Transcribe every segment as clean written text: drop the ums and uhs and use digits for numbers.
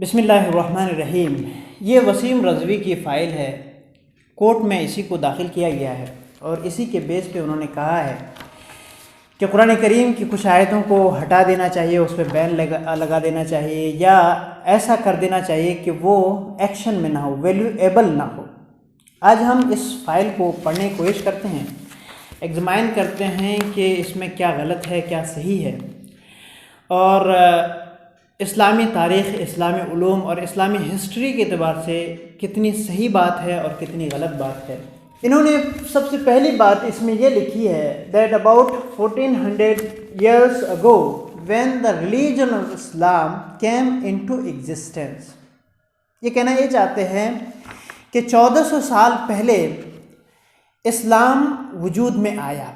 بسم اللہ الرحمن الرحیم۔ یہ وسیم رضوی کی فائل ہے، کورٹ میں اسی کو داخل کیا گیا ہے اور اسی کے بیس پہ انہوں نے کہا ہے کہ قرآن کریم کی کچھ آیتوں کو ہٹا دینا چاہیے، اس پہ بین لگا دینا چاہیے یا ایسا کر دینا چاہیے کہ وہ ایکشن میں نہ ہو، ویلیویبل نہ ہو۔ آج ہم اس فائل کو پڑھنے کی کوشش کرتے ہیں، ایگزامائن کرتے ہیں کہ اس میں کیا غلط ہے کیا صحیح ہے، اور اسلامی تاریخ، اسلامی علوم اور اسلامی ہسٹری کے اعتبار سے کتنی صحیح بات ہے اور کتنی غلط بات ہے۔ انہوں نے سب سے پہلی بات اس میں یہ لکھی ہے that about 1400 years ago when the religion of Islam came into existence، یہ کہنا یہ چاہتے ہیں کہ 1400 سال پہلے اسلام وجود میں آیا،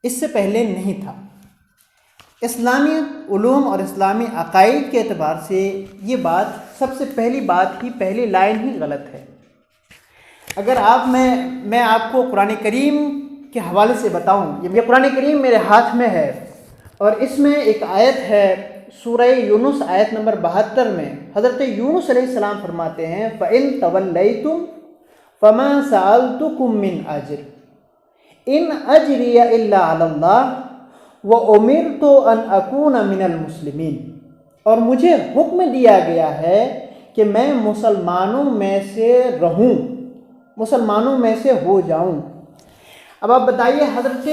اس سے پہلے نہیں تھا۔ اسلامی علوم اور اسلامی عقائد کے اعتبار سے یہ بات سب سے پہلی بات ہی، پہلی لائن ہی غلط ہے۔ اگر میں آپ کو قرآن کریم کے حوالے سے بتاؤں، یہ قرآن کریم میرے ہاتھ میں ہے اور اس میں ایک آیت ہے سورہ یونس آیت نمبر 72 میں حضرت یونس علیہ السلام فرماتے ہیں فَإِن تَوَلَّيْتُمْ فَمَا سَأَلْتُكُم مِّنْ أَجْرٍ إِنْ أَجْرِيَ إِلَّا عَلَى اللَّهِ وَأُمِرْتُ أَنْ أَكُونَ مِنَ الْمُسْلِمِينَ، اور مجھے حکم دیا گیا ہے کہ میں مسلمانوں میں سے رہوں، مسلمانوں میں سے ہو جاؤں۔ اب آپ بتائیے، حضرت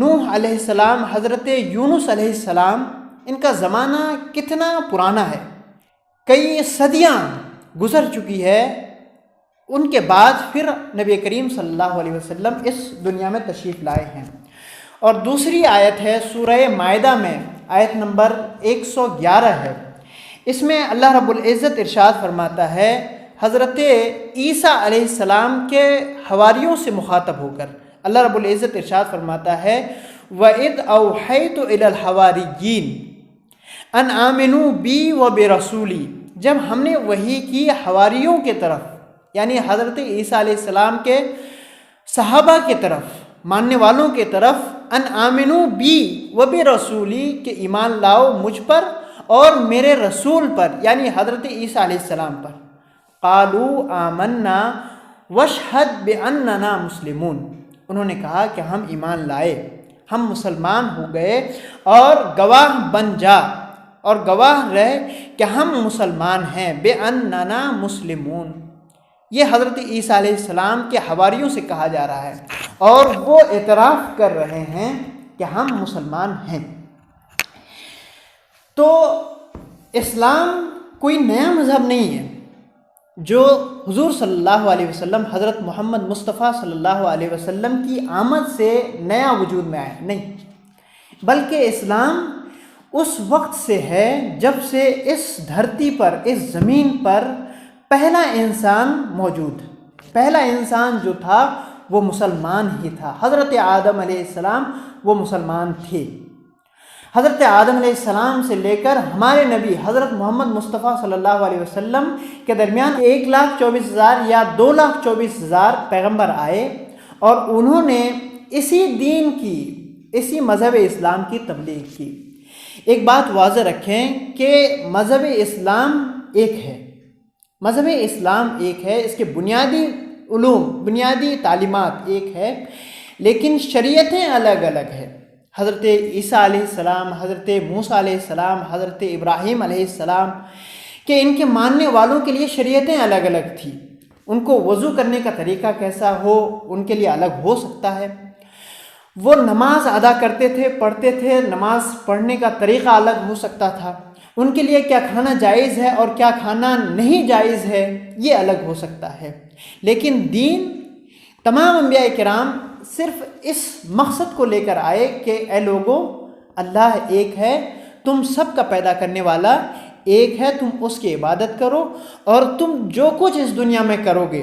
نوح علیہ السلام، حضرت یونس علیہ السلام، ان کا زمانہ کتنا پرانا ہے، کئی صدیاں گزر چکی ہے۔ ان کے بعد پھر نبی کریم صلی اللہ علیہ وسلم اس دنیا میں تشریف لائے ہیں۔ اور دوسری آیت ہے سورہ مائدہ میں، آیت نمبر 111 ہے، اس میں اللہ رب العزت ارشاد فرماتا ہے حضرت عیسیٰ علیہ السلام کے حواریوں سے مخاطب ہو کر اللہ رب العزت ارشاد فرماتا ہے وَإِذْ أَوْحَيْتُ إِلَى الْحَوَارِيِّينَ أَنْ آمِنُوا بِي وَبِرَسُولِي، جب ہم نے وحی کی حواریوں کے طرف، یعنی حضرت عیسیٰ علیہ السلام کے صحابہ کے طرف، ماننے والوں کے طرف، ان آمنوا بی و برسولی، کہ ایمان لاؤ مجھ پر اور میرے رسول پر، یعنی حضرت عیسیٰ علیہ السلام پر۔ قالوا آمنا واشہد باننا مسلمون، انہوں نے کہا کہ ہم ایمان لائے، ہم مسلمان ہو گئے، اور گواہ بن جا اور گواہ رہ کہ ہم مسلمان ہیں، باننا مسلمون۔ یہ حضرت عیسیٰ علیہ السلام کے حواریوں سے کہا جا رہا ہے اور وہ اعتراف کر رہے ہیں کہ ہم مسلمان ہیں۔ تو اسلام کوئی نیا مذہب نہیں ہے جو حضور صلی اللہ علیہ وسلم، حضرت محمد مصطفیٰ صلی اللہ علیہ وسلم کی آمد سے نیا وجود میں آیا، نہیں، بلکہ اسلام اس وقت سے ہے جب سے اس دھرتی پر، اس زمین پر پہلا انسان موجود، پہلا انسان جو تھا وہ مسلمان ہی تھا۔ حضرت آدم علیہ السلام وہ مسلمان تھے۔ حضرت آدم علیہ السلام سے لے کر ہمارے نبی حضرت محمد مصطفیٰ صلی اللہ علیہ وسلم کے درمیان 1,24,000 یا 2,24,000 پیغمبر آئے اور انہوں نے اسی دین کی، اسی مذہب اسلام کی تبلیغ کی۔ ایک بات واضح رکھیں کہ مذہب اسلام ایک ہے، مذہب اسلام ایک ہے، اس کے بنیادی علوم، بنیادی تعلیمات ایک ہے، لیکن شریعتیں الگ الگ ہیں۔ حضرت عیسیٰ علیہ السلام، حضرت موسیٰ علیہ السلام، حضرت ابراہیم علیہ السلام کہ ان کے ماننے والوں کے لیے شریعتیں الگ الگ تھیں۔ ان کو وضو کرنے کا طریقہ کیسا ہو ان کے لیے الگ ہو سکتا ہے، وہ نماز ادا کرتے تھے، پڑھتے تھے، نماز پڑھنے کا طریقہ الگ ہو سکتا تھا، ان کے لیے کیا کھانا جائز ہے اور کیا کھانا نہیں جائز ہے یہ الگ ہو سکتا ہے، لیکن دین تمام انبیاء کرام صرف اس مقصد کو لے کر آئے کہ اے لوگوں، اللہ ایک ہے، تم سب کا پیدا کرنے والا ایک ہے، تم اس کی عبادت کرو، اور تم جو کچھ اس دنیا میں کرو گے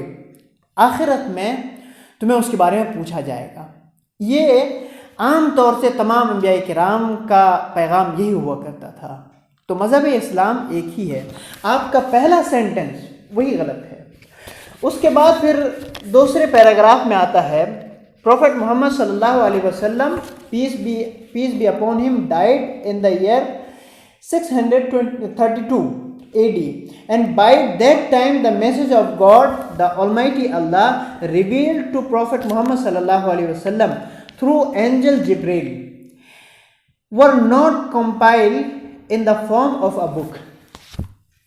آخرت میں تمہیں اس کے بارے میں پوچھا جائے گا۔ یہ عام طور سے تمام انبیاء کرام کا پیغام یہی ہوا کرتا تھا۔ تو مذہب اسلام ایک ہی ہے۔ آپ کا پہلا سینٹنس وہی غلط ہے۔ اس کے بعد پھر دوسرے پیراگراف میں آتا ہے پروفٹ محمد صلی اللہ علیہ وسلم peace be upon him died in the year 632 AD, and by that time the message of God, the Almighty Allah, revealed to Prophet Muhammad sallallahu alaihi wasallam through angel Jibril, were not compiled in the form of a book.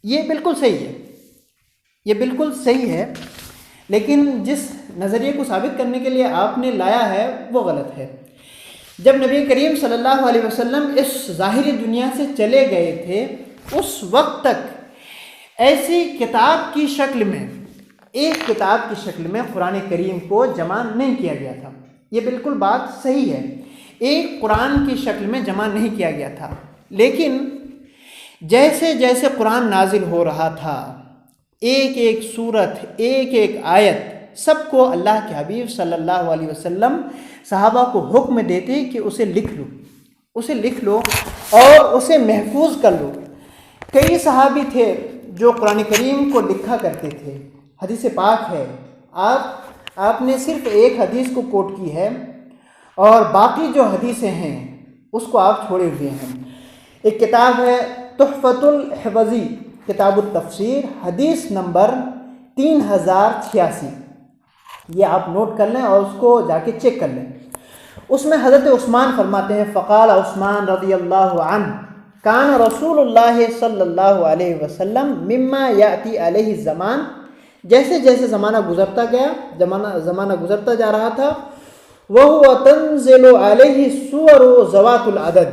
یہ بالکل صحیح ہے، یہ بالکل صحیح ہے، لیکن جس نظریے کو ثابت کرنے کے لیے آپ نے لایا ہے وہ غلط ہے۔ جب نبی کریم صلی اللہ علیہ وسلم اس ظاہری دنیا سے چلے گئے تھے، اس وقت تک ایسی کتاب کی شکل میں، ایک کتاب کی شکل میں قرآن کریم کو جمع نہیں کیا گیا تھا۔ یہ بالکل بات صحیح ہے، ایک قرآن کی شکل میں جمع نہیں کیا گیا تھا، لیکن جیسے جیسے قرآن نازل ہو رہا تھا، ایک ایک سورت، ایک ایک آیت، سب کو اللہ کے حبیب صلی اللہ علیہ وسلم صحابہ کو حکم دیتے کہ اسے لکھ لو، اسے لکھ لو اور اسے محفوظ کر لو۔ کئی صحابی تھے جو قرآن کریم کو لکھا کرتے تھے۔ حدیث پاک ہے، آپ نے صرف ایک حدیث کو کوٹ کی ہے اور باقی جو حدیثیں ہیں اس کو آپ چھوڑے ہوئے ہیں۔ ایک کتاب ہے تحفۃ الحفظی، کتاب التفسیر، حدیث نمبر 3086، یہ آپ نوٹ کر لیں اور اس کو جا کے چیک کر لیں۔ اس میں حضرت عثمان فرماتے ہیں، فقال عثمان رضی اللہ عنہ، کان رسول اللہ صلی اللہ علیہ وسلم مما یاتی علیہ الزمان، جیسے جیسے زمانہ گزرتا گیا، زمانہ گزرتا جا رہا تھا، وَهُوَ تَنزِلُ عَلَيْهِ السُّوَرُ ذَوَاتُ الْعَدَدِ،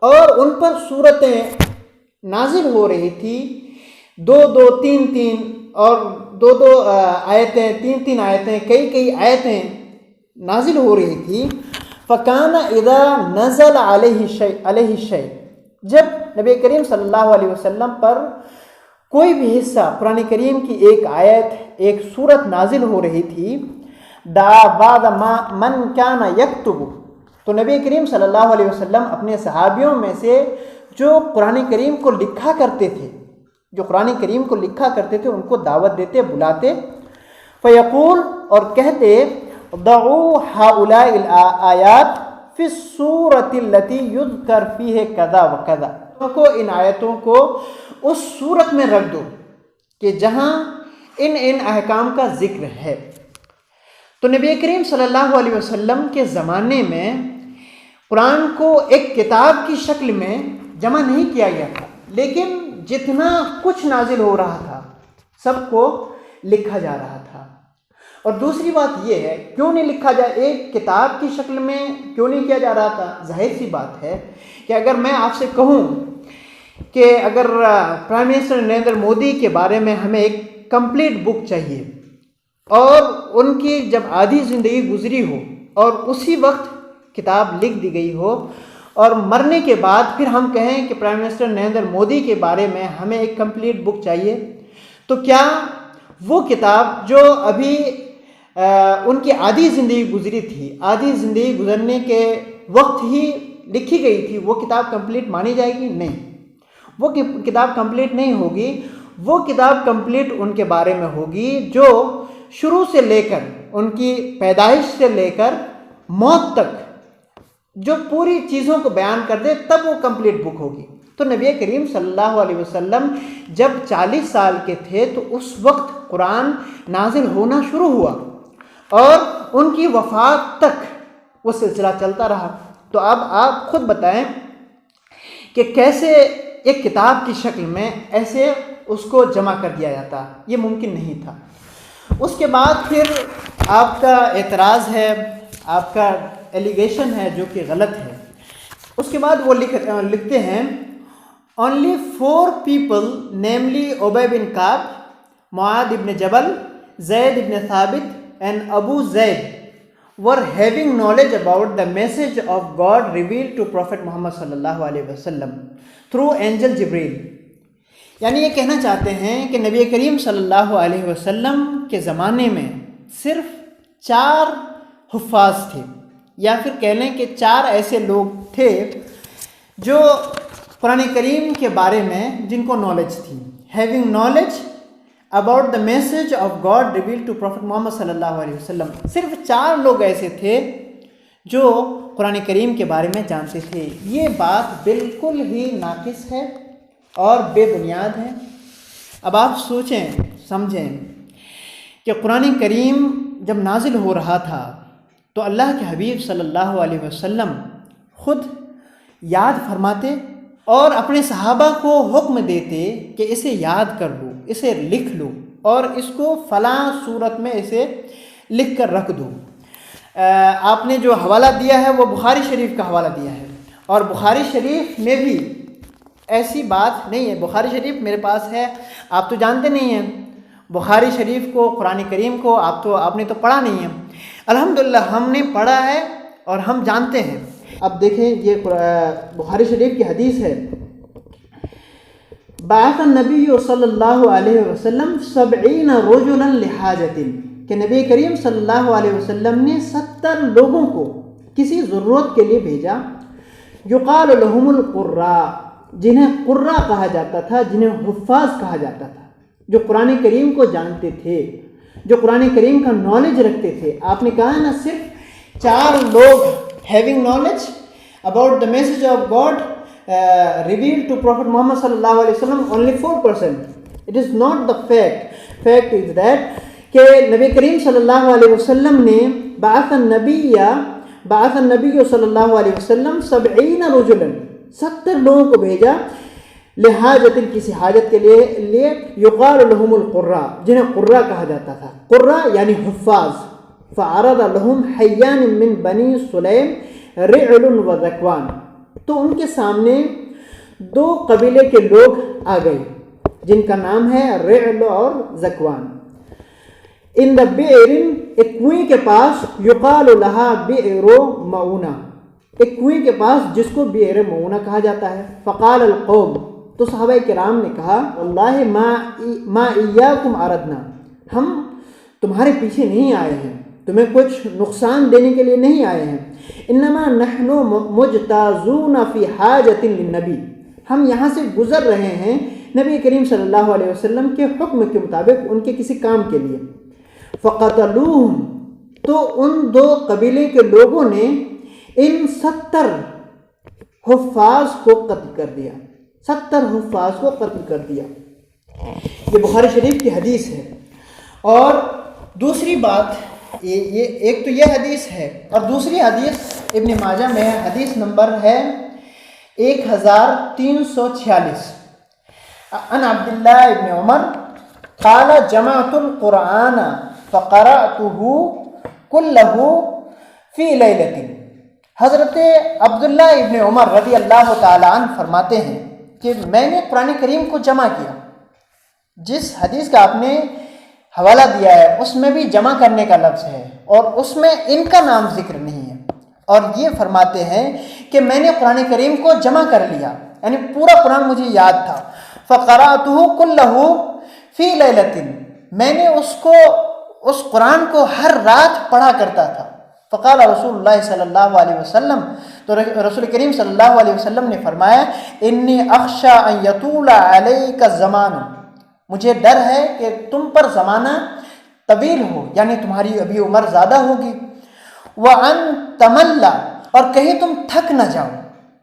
اور ان پر صورتیں نازل ہو رہی تھی، دو دو تین تین اور دو دو آیتیں، تین تین آیتیں، کئی کئی آیتیں نازل ہو رہی تھی۔ فَكَانَ إِذَا نَزَلَ عَلَيْهِ الشَّيْء، جب نبی کریم صلی اللہ علیہ وسلم پر کوئی بھی حصہ قرآن کریم کی ایک آیت، ایک سورت نازل ہو رہی تھی، دعا بعد من کان یکتب، تو نبی کریم صلی اللہ علیہ وسلم اپنے صحابیوں میں سے جو قرآن کریم کو لکھا کرتے تھے، جو قرآن کریم کو لکھا کرتے تھے، ان کو دعوت دیتے، بلاتے، فیقول، اور کہتے، ضعوا ہؤلاء الآیات فی السورۃ التی یذکر فیہ کذا و کذا، کو ان آیتوں کو اس سورت میں رکھ دو کہ جہاں ان احکام کا ذکر ہے۔ تو نبی کریم صلی اللہ علیہ وسلم کے زمانے میں قرآن کو ایک کتاب کی شکل میں جمع نہیں کیا گیا تھا، لیکن جتنا کچھ نازل ہو رہا تھا سب کو لکھا جا رہا تھا۔ اور دوسری بات یہ ہے، کیوں نہیں لکھا جائے، ایک کتاب کی شکل میں کیوں نہیں کیا جا رہا تھا؟ ظاہر سی بات ہے کہ اگر میں آپ سے کہوں کہ اگر پرائم منسٹر نریندر مودی کے بارے میں ہمیں ایک کمپلیٹ بک چاہیے، اور ان کی جب آدھی زندگی گزری ہو اور اسی وقت کتاب لکھ دی گئی ہو، اور مرنے کے بعد پھر ہم کہیں کہ پرائم منسٹر نریندر مودی کے بارے میں ہمیں ایک کمپلیٹ بک چاہیے، تو کیا وہ کتاب جو ابھی ان کی آدھی زندگی گزری تھی، آدھی زندگی گزرنے کے وقت ہی لکھی گئی تھی، وہ کتاب کمپلیٹ مانی جائے گی؟ نہیں، وہ کتاب کمپلیٹ نہیں ہوگی۔ وہ کتاب کمپلیٹ ان کے بارے میں ہوگی جو شروع سے لے کر، ان کی پیدائش سے لے کر موت تک جو پوری چیزوں کو بیان کر دے، تب وہ کمپلیٹ بک ہوگی۔ تو نبی کریم صلی اللہ علیہ وسلم جب 40 سال کے تھے تو اس وقت قرآن نازل ہونا شروع ہوا اور ان کی وفات تک وہ سلسلہ چلتا رہا۔ تو اب آپ خود بتائیں کہ کیسے ایک کتاب کی شکل میں ایسے اس کو جمع کر دیا جاتا، یہ ممکن نہیں تھا۔ اس کے بعد پھر آپ کا اعتراض ہے، آپ کا ایلیگیشن ہے جو کہ غلط ہے۔ اس کے بعد وہ لکھتے ہیں، only 4 people namely Ubay bin Ka'b, Mu'adh ibn Jabal, Zayd ibn Thabit and Abu Zayd were having knowledge about the message of God revealed to Prophet Muhammad sallallahu alaihi wasallam through angel Jibril۔ یعنی یہ کہنا چاہتے ہیں کہ نبی کریم صلی اللہ علیہ وسلم کے زمانے میں صرف 4 حفاظ تھے، یا پھر کہہ لیں کہ 4 ایسے لوگ تھے جو قرآن کریم کے بارے میں جن کو نالج تھی، having knowledge about the message of God revealed to prophet Muhammad صلی اللہ علیہ وسلم۔ صرف 4 لوگ ایسے تھے جو قرآن کریم کے بارے میں جانتے تھے۔ یہ بات بالکل ہی ناقص ہے اور بے بنیاد ہے۔ اب آپ سوچیں سمجھیں کہ قرآن کریم جب نازل ہو رہا تھا تو اللہ کے حبیب صلی اللہ علیہ وسلم خود یاد فرماتے اور اپنے صحابہ کو حکم دیتے کہ اسے یاد کر لو، اسے لکھ لو اور اس کو فلاں صورت میں اسے لکھ کر رکھ دو۔ آپ نے جو حوالہ دیا ہے وہ بخاری شریف کا حوالہ دیا ہے، اور بخاری شریف میں بھی ایسی بات نہیں ہے۔ بخاری شریف میرے پاس ہے، آپ تو جانتے نہیں ہیں بخاری شریف کو، قرآن کریم کو آپ نے تو پڑھا نہیں ہے۔ الحمدللہ ہم نے پڑھا ہے اور ہم جانتے ہیں۔ اب دیکھیں یہ بخاری شریف کی حدیث ہے، بعث النبی صلی اللہ علیہ وسلم 70 رجلا لحاجت، کہ نبی کریم صلی اللہ علیہ وسلم نے 70 لوگوں کو کسی ضرورت کے لیے بھیجا، یقال لهم القراء، جنہیں قراء کہا جاتا تھا، جنہیں حفاظ کہا جاتا تھا، جو قرآن کریم کو جانتے تھے، جو قرآن کریم کا نالج رکھتے تھے۔ آپ نے کہا نا صرف 4 لوگ having knowledge about the message of God revealed to Prophet Muhammad sallallahu alaihi wasallam, only 4%. It is not the fact. Fact is that کہ نبی کریم صلی اللہ علیہ وسلم نے بعث النبی صلی اللہ علیہ وسلم 70 رجلا، 70 لوگوں کو بھیجا، لحاجت، کسی حاجت کے لیے، یقال لهم القراء، جنہیں قراء کہا جاتا تھا، قراء یعنی حفاظ۔ فعرض لهم حیان من بنی سلیم رعل و ذکوان، تو ان کے سامنے 2 قبیلے کے لوگ آ گئے جن کا نام ہے رعل اور ذکوان۔ ان دا بئر، ایک کنویں کے پاس، یقال لها بئر معونہ، ایک کنویں کے پاس جس کو بئر معونہ کہا جاتا ہے۔ فقال القوم، تو صحابہ کرام نے کہا، واللہ ما ایاکم اردنا، ہم تمہارے پیچھے نہیں آئے ہیں، تمہیں کچھ نقصان دینے کے لیے نہیں آئے ہیں، انما نحن مجتازون فی حاجت للنبی، ہم یہاں سے گزر رہے ہیں نبی کریم صلی اللہ علیہ وسلم کے حکم کے مطابق ان کے کسی کام کے لیے۔ فقتلوہم، تو ان 2 قبیلے کے لوگوں نے ان 70 حفاظ کو قتل کر دیا، 70 حفاظ کو قتل کر دیا۔ یہ بخاری شریف کی حدیث ہے۔ اور دوسری بات، یہ ایک تو یہ حدیث ہے، اور دوسری حدیث ابن ماجہ میں ہے، حدیث نمبر ہے 1346، عن عبداللہ ابن عمر قال جمعت القرآن فقرأته كله في لیلۃ۔ حضرت عبداللہ ابن عمر رضی اللہ تعالی عنہ فرماتے ہیں کہ میں نے قرآن کریم کو جمع کیا۔ جس حدیث کا آپ نے حوالہ دیا ہے اس میں بھی جمع کرنے کا لفظ ہے، اور اس میں ان کا نام ذکر نہیں ہے، اور یہ فرماتے ہیں کہ میں نے قرآن کریم کو جمع کر لیا، یعنی پورا قرآن مجھے یاد تھا۔ فقرأته كله في لیلۃ، میں نے اس قرآن کو ہر رات پڑھا کرتا تھا۔ فقال رسول اللہ صلی اللہ علیہ وسلم، تو رسول کریم صلی اللہ علیہ وسلم نے فرمایا، انی اخشى ان یطول علیک الزمان، مجھے ڈر ہے کہ تم پر زمانہ طویل ہو، یعنی تمہاری ابھی عمر زیادہ ہوگی، وان تمل، اور کہیں تم تھک نہ جاؤ۔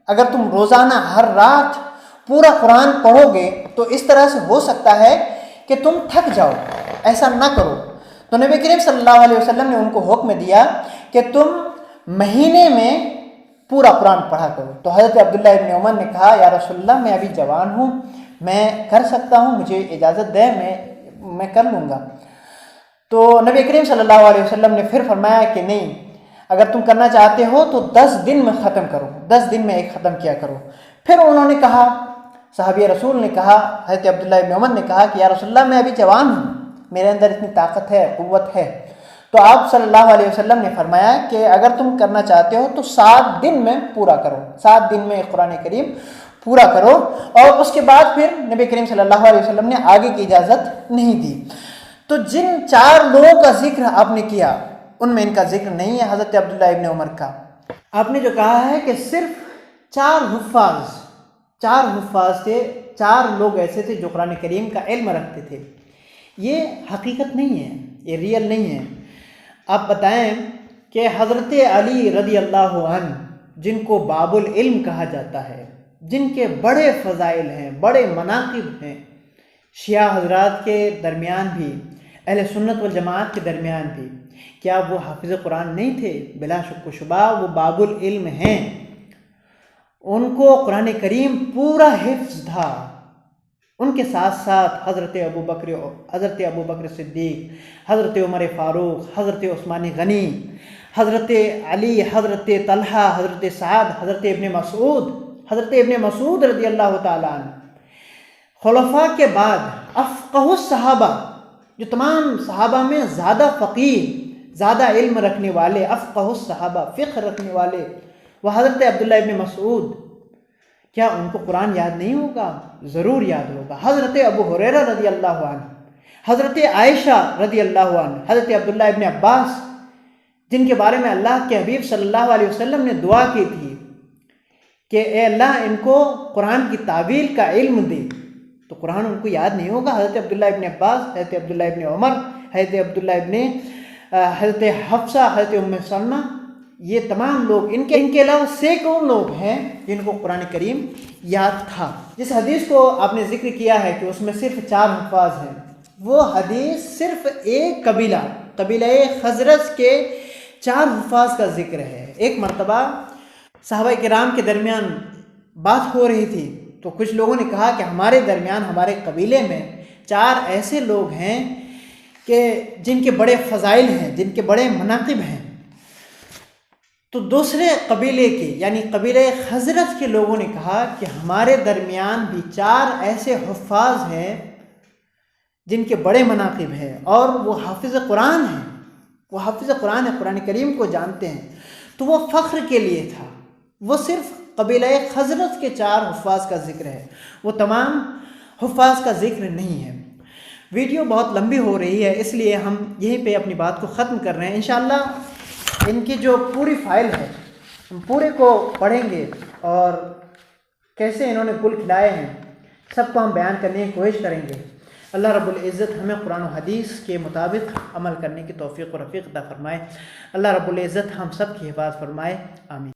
اگر تم روزانہ ہر رات پورا قرآن پڑھو گے تو اس طرح سے ہو سکتا ہے کہ تم تھک جاؤ، ایسا نہ کرو۔ تو نبی کریم صلی اللہ علیہ وسلم نے ان کو حکم دیا کہ تم مہینے میں پورا قرآن پڑھا کرو۔ تو حضرت عبداللہ ابن عمر نے کہا، یا رسول اللہ میں ابھی جوان ہوں، میں کر سکتا ہوں، مجھے اجازت دے، میں کر لوں گا۔ تو نبی کریم صلی اللہ علیہ وسلم نے پھر فرمایا کہ نہیں، اگر تم کرنا چاہتے ہو تو 10 دن میں ختم کرو، 10 دن میں ایک ختم کیا کرو۔ پھر انہوں نے کہا، صحابی رسول نے کہا، حضرت عبداللہ ابن عمر نے کہا کہ یا رسول اللہ میں ابھی جوان ہوں، میرے اندر اتنی طاقت ہے، قوت ہے۔ تو آپ صلی اللہ علیہ وسلم نے فرمایا کہ اگر تم کرنا چاہتے ہو تو 7 دن میں پورا کرو، 7 دن میں قرآن کریم پورا کرو۔ اور اس کے بعد پھر نبی کریم صلی اللہ علیہ وسلم نے آگے کی اجازت نہیں دی۔ تو جن 4 لوگوں کا ذکر آپ نے کیا ان میں ان کا ذکر نہیں ہے، حضرت عبداللہ ابن عمر کا۔ آپ نے جو کہا ہے کہ صرف 4 حفاظ تھے، 4 لوگ ایسے تھے جو قرآن کریم کا علم رکھتے تھے، یہ حقیقت نہیں ہے، یہ ریئل نہیں ہے۔ آپ بتائیں کہ حضرت علی رضی اللہ عنہ، جن کو باب العلم کہا جاتا ہے، جن کے بڑے فضائل ہیں، بڑے مناقب ہیں، شیعہ حضرات کے درمیان بھی، اہل سنت والجماعت کے درمیان بھی، کیا وہ حافظ قرآن نہیں تھے؟ بلا شک و شبہ وہ باب العلم ہیں، ان کو قرآن کریم پورا حفظ تھا۔ ان کے ساتھ ساتھ حضرت ابوبکر صدیق، حضرت عمر فاروق، حضرت عثمان غنی، حضرت علی، حضرت طلحہ، حضرت سعد، حضرت ابن مسعود رضی اللہ تعالیٰ عنہ، خلفاء کے بعد افقہ الصحابہ، جو تمام صحابہ میں زیادہ فقیہ، زیادہ علم رکھنے والے، افقہ الصحابہ، فقہ رکھنے والے، وہ حضرت عبداللہ ابن مسعود، کیا ان کو قرآن یاد نہیں ہوگا؟ ضرور یاد ہوگا۔ حضرت ابو ہریرہ رضی اللہ عنہ، حضرت عائشہ رضی اللہ عنہ، حضرت عبداللہ ابن عباس، جن کے بارے میں اللہ کے حبیب صلی اللہ علیہ وسلم نے دعا کی تھی کہ اے اللہ ان کو قرآن کی تعویل کا علم دے، تو قرآن ان کو یاد نہیں ہوگا؟ حضرت عبداللہ ابن عباس، حضرت عبداللہ ابن عمر، حضرت حفصہ، حضرت ام سلمہ، یہ تمام لوگ، ان کے علاوہ سینکڑوں لوگ ہیں جن کو قرآن کریم یاد تھا۔ جس حدیث کو آپ نے ذکر کیا ہے کہ اس میں صرف 4 حفاظ ہیں، وہ حدیث صرف ایک قبیلہ خزرج کے 4 حفاظ کا ذکر ہے۔ ایک مرتبہ صحابہ کرام کے درمیان بات ہو رہی تھی تو کچھ لوگوں نے کہا کہ ہمارے درمیان، ہمارے قبیلے میں 4 ایسے لوگ ہیں کہ جن کے بڑے فضائل ہیں، جن کے بڑے مناقب ہیں۔ تو دوسرے قبیلے کے یعنی قبیلہ خزرج کے لوگوں نے کہا کہ ہمارے درمیان بھی 4 ایسے حفاظ ہیں جن کے بڑے مناقب ہیں، اور وہ حافظ قرآن ہیں، وہ حافظ قرآن ہے، قرآن کریم کو جانتے ہیں۔ تو وہ فخر کے لیے تھا، وہ صرف قبیلہ خزرج کے 4 حفاظ کا ذکر ہے، وہ تمام حفاظ کا ذکر نہیں ہے۔ ویڈیو بہت لمبی ہو رہی ہے، اس لیے ہم یہیں پہ اپنی بات کو ختم کر رہے ہیں۔ انشاءاللہ ان کی جو پوری فائل ہے ہم پورے کو پڑھیں گے، اور کیسے انہوں نے گل کھلائے ہیں سب کو ہم بیان کرنے کی کوشش کریں گے۔ اللہ رب العزت ہمیں قرآن و حدیث کے مطابق عمل کرنے کی توفیق و رفیق عطا فرمائے۔ اللہ رب العزت ہم سب کی حفاظت فرمائے، آمین۔